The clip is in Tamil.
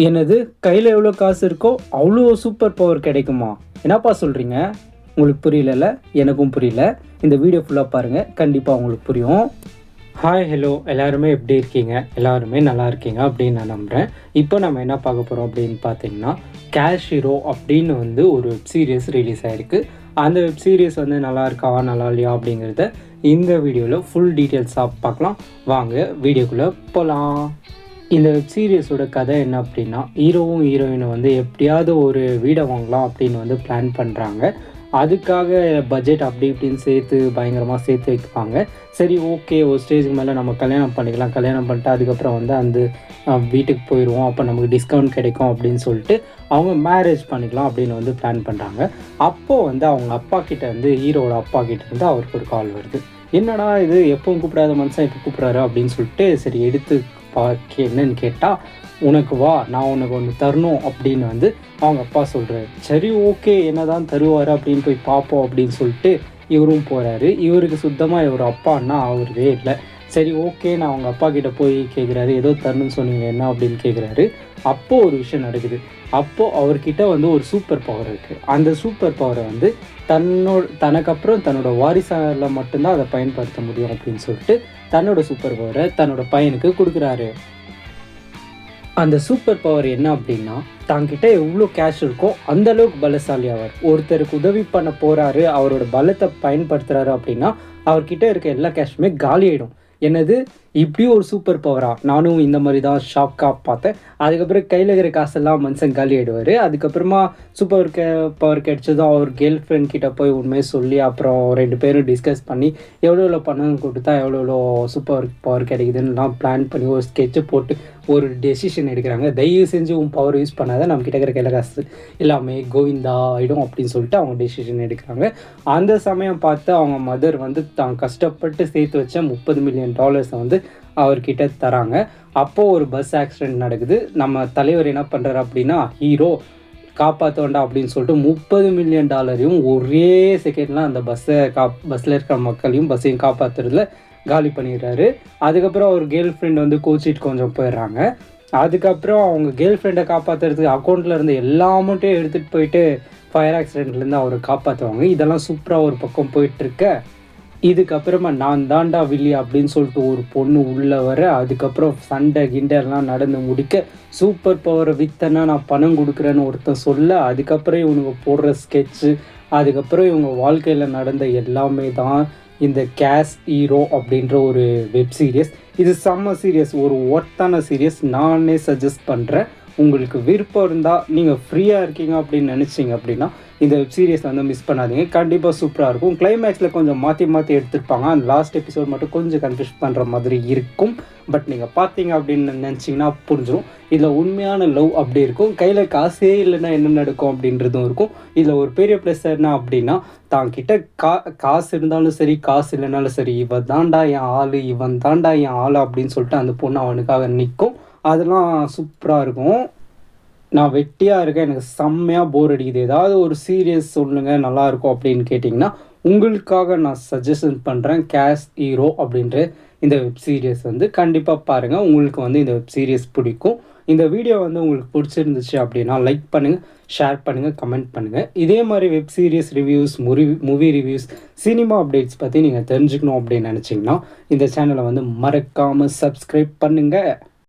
என்னது கையில் எவ்வளோ காசு இருக்கோ அவ்வளோ சூப்பர் பவர் கிடைக்குமா? என்னப்பா சொல்கிறீங்க? உங்களுக்கு புரியல? எனக்கும் புரியல. இந்த வீடியோ ஃபுல்லாக பாருங்கள், கண்டிப்பாக உங்களுக்கு புரியும். ஹாய் ஹலோ, எல்லாருமே எப்படி இருக்கீங்க? எல்லாருமே நல்லா இருக்கீங்க அப்படின்னு நான் நம்புகிறேன். இப்போ நம்ம என்ன பார்க்க போகிறோம் அப்படின்னு பார்த்தீங்கன்னா, கேஷ் ஹீரோ அப்படின்னு ஒரு வெப் சீரிஸ் ரிலீஸ் ஆகிருக்கு. அந்த வெப் சீரிஸ் நல்லா இருக்கா நல்லா இல்லையா அப்படிங்கிறத இந்த வீடியோவில் ஃபுல் டீட்டெயில்ஸாக பார்க்கலாம். வாங்க வீடியோக்குள்ளே போகலாம். இந்த வெப் சீரிஸோட கதை என்ன அப்படின்னா, ஹீரோவும் ஹீரோயினும் எப்படியாவது ஒரு வீடை வாங்கலாம் அப்படின்னு பிளான் பண்ணுறாங்க. அதுக்காக பட்ஜெட் அப்படி இப்படின்னு சேர்த்து பயங்கரமாக சேர்த்து வைப்பாங்க. சரி, ஓகே, ஒரு ஸ்டேஜுக்கு மேலே நம்ம கல்யாணம் பண்ணிக்கலாம், கல்யாணம் பண்ணிட்டு அதுக்கப்புறம் அந்த வீட்டுக்கு போயிடுவோம், அப்போ நமக்கு டிஸ்கவுண்ட் கிடைக்கும் அப்படின்னு சொல்லிட்டு அவங்க மேரேஜ் பண்ணிக்கலாம் அப்படின்னு பிளான் பண்ணுறாங்க. அப்போது அவங்க அப்பா கிட்டே ஹீரோட அப்பா கிட்டேருந்து அவருக்கு ஒரு கால் வருது. என்னடா இது, எப்பவும் கூப்பிடாத மனுஷன் இப்போ கூப்பிட்றாரு அப்படின்னு சொல்லிட்டு சரி எடுத்து என்னன்னு கேட்டால், உனக்கு வா, நான் உனக்கு ஒன்று தரணும் அப்படின்னு அவங்க அப்பா சொல்கிறாரு. சரி, ஓகே, என்ன தான் தருவார் அப்படின்னு போய் பார்ப்போம் அப்படின்னு சொல்லிட்டு இவரும் போகிறாரு. இவருக்கு சுத்தமாக இவர் அப்பான்னா அவரே இல்லை. சரி, ஓகே, நான் அவங்க அப்பா கிட்டே போய் கேட்குறாரு, ஏதோ தரணும்னு சொன்னீங்க, என்ன அப்படின்னு கேட்குறாரு. அப்போது ஒரு விஷயம் நடக்குது. அப்போது அவர்கிட்ட ஒரு சூப்பர் பவர் இருக்குது. அந்த சூப்பர் பவரை தனக்கப்புறம் தன்னோட வாரிசால் மட்டும்தான் அதை பயன்படுத்த முடியும் அப்படின்னு சொல்லிட்டு தன்னோட சூப்பர் பவரை தன்னோட பையனுக்கு கொடுக்குறாரு. அந்த சூப்பர் பவர் என்ன அப்படின்னா, தாங்கிட்ட எவ்வளோ கேஷ் இருக்கோ அந்தளவுக்கு பலசாலி ஆவார். ஒருத்தருக்கு உதவி பண்ண போகிறாரு, அவரோட பலத்தை பயன்படுத்துகிறாரு அப்படின்னா அவர்கிட்ட இருக்க எல்லா கேஷுமே காலி ஆகிடும். என்னது, இப்படி ஒரு சூப்பர் பவரா? நானும் இந்த மாதிரி தான் ஷாக்காக பார்த்தேன். அதுக்கப்புறம் கையில் இருக்கிற காசெல்லாம் மனுஷன் காலி ஆகிடுவார். அதுக்கப்புறமா சூப்பர் பவர் கிடைச்சதும் அவர் கேர்ள் ஃப்ரெண்ட் கிட்டே போய் உண்மையை சொல்லி அப்புறம் 2 பேரும் டிஸ்கஸ் பண்ணி எவ்வளோ பணம் கொடுத்தா எவ்வளோ சூப்பர் பவர் கிடைக்குதுன்னுலாம் பிளான் பண்ணி ஒரு ஸ்கெட்சு போட்டு ஒரு டெசிஷன் எடுக்கிறாங்க. தயவு செஞ்சு உன் பவர் யூஸ் பண்ணாத, நம்ம கிட்ட இருக்கிற கையில் காசு எல்லாமே கோவிந்தா ஆகிடும் அப்படின்னு சொல்லிட்டு அவங்க டெசிஷன் எடுக்கிறாங்க. அந்த சமயம் பார்த்து அவங்க மதர் தான் கஷ்டப்பட்டு சேர்த்து வச்ச $30 மில்லியன் அவர்கிட்ட தராங்க. அப்போது ஒரு பஸ் ஆக்சிடெண்ட் நடக்குது. நம்ம தலைவர் என்ன பண்ணுறாரு அப்படின்னா, ஹீரோ காப்பாற்றோண்டா அப்படின்னு சொல்லிட்டு $30 மில்லியன் ஒரே செகண்ட்லாம் அந்த பஸ்ஸில் இருக்கிற மக்களையும் பஸ்ஸையும் காப்பாற்றுறதுல காலி பண்ணிடுறாரு. அதுக்கப்புறம் அவர் கேர்ள் ஃப்ரெண்ட் கோச்சிட்டு கொஞ்சம் போயிடுறாங்க. அதுக்கப்புறம் அவங்க கேர்ள் ஃப்ரெண்டை காப்பாற்றுறதுக்கு அக்கௌண்ட்டில் இருந்து எல்லா அமௌண்ட்டையும் எடுத்துகிட்டு போயிட்டு ஃபயர் ஆக்சிடெண்ட்லேருந்து அவரை காப்பாற்றுவாங்க. இதெல்லாம் சூப்பராக ஒரு பக்கம் போயிட்டுருக்க, இதுக்கப்புறமா நான் தாண்டா வில்லி அப்படின்னு சொல்லிட்டு ஒரு பொண்ணு உள்ளே வர, அதுக்கப்புறம் சண்டை கிண்டெல்லாம் நடந்து முடிக்க, சூப்பர் பவரை வித்தனா நான் பணம் கொடுக்குறேன்னு ஒருத்தன் சொல்ல, அதுக்கப்புறம் இவனுங்க போடுற ஸ்கெட்சு, அதுக்கப்புறம் இவங்க வாழ்க்கையில் நடந்த எல்லாமே தான் இந்த கேஷ் ஹீரோ அப்படின்ற ஒரு வெப் சீரியஸ். இது செம்ம சீரியஸ், ஒரு ஒர்த்தான சீரியஸ். நானே சஜஸ்ட் பண்ணுறேன். உங்களுக்கு விருப்பம் இருந்தால், நீங்கள் ஃப்ரீயாக இருக்கீங்க அப்படின்னு நினச்சிங்க அப்படின்னா இந்த வெப் சீரிஸ் மிஸ் பண்ணாதீங்க. கண்டிப்பாக சூப்பராக இருக்கும். கிளைமேக்ஸில் கொஞ்சம் மாற்றி எடுத்திருப்பாங்க. அந்த லாஸ்ட் எபிசோட் மட்டும் கொஞ்சம் கன்ஃபியூஸ் பண்ணுற மாதிரி இருக்கும். பட் நீங்கள் பார்த்தீங்க அப்படின்னு நினச்சிங்கன்னா புரிஞ்சிடும். இதில் உண்மையான லவ் அப்படி இருக்கும். கையில் காசே இல்லைன்னா என்ன நடக்கும் அப்படின்றதும் இருக்கும். இதில் ஒரு பெரிய ப்ளஸ் என்ன அப்படின்னா, தாங்கிட்ட காசு இருந்தாலும் சரி, காசு இல்லைனாலும் சரி, இவன் தாண்டா என் ஆள், இவன் தாண்டா என் ஆள் அப்படின்னு சொல்லிட்டு அந்த பொண்ணு அவனுக்காக நிற்கும். அதெல்லாம் சூப்பராக இருக்கும். நான் வெட்டியாக இருக்கேன், எனக்கு செம்மையாக போர் அடிக்குது, ஏதாவது ஒரு சீரியஸ் சொல்லுங்கள் நல்லாயிருக்கும் அப்படின்னு கேட்டிங்கன்னா, உங்களுக்காக நான் சஜஷன் பண்ணுறேன் கேஷ் ஹீரோ அப்படின்ற இந்த வெப் சீரியஸ் கண்டிப்பாக பாருங்கள். உங்களுக்கு இந்த வெப் சீரியஸ் பிடிக்கும். இந்த வீடியோ உங்களுக்கு பிடிச்சிருந்துச்சு அப்படின்னா லைக் பண்ணுங்கள், ஷேர் பண்ணுங்கள், கமெண்ட் பண்ணுங்கள். இதே மாதிரி web series reviews, movie reviews, cinema updates பற்றி நீங்கள் தெரிஞ்சுக்கணும் அப்படின்னு நினச்சிங்கன்னா இந்த சேனலை மறக்காமல் சப்ஸ்கிரைப் பண்ணுங்கள்.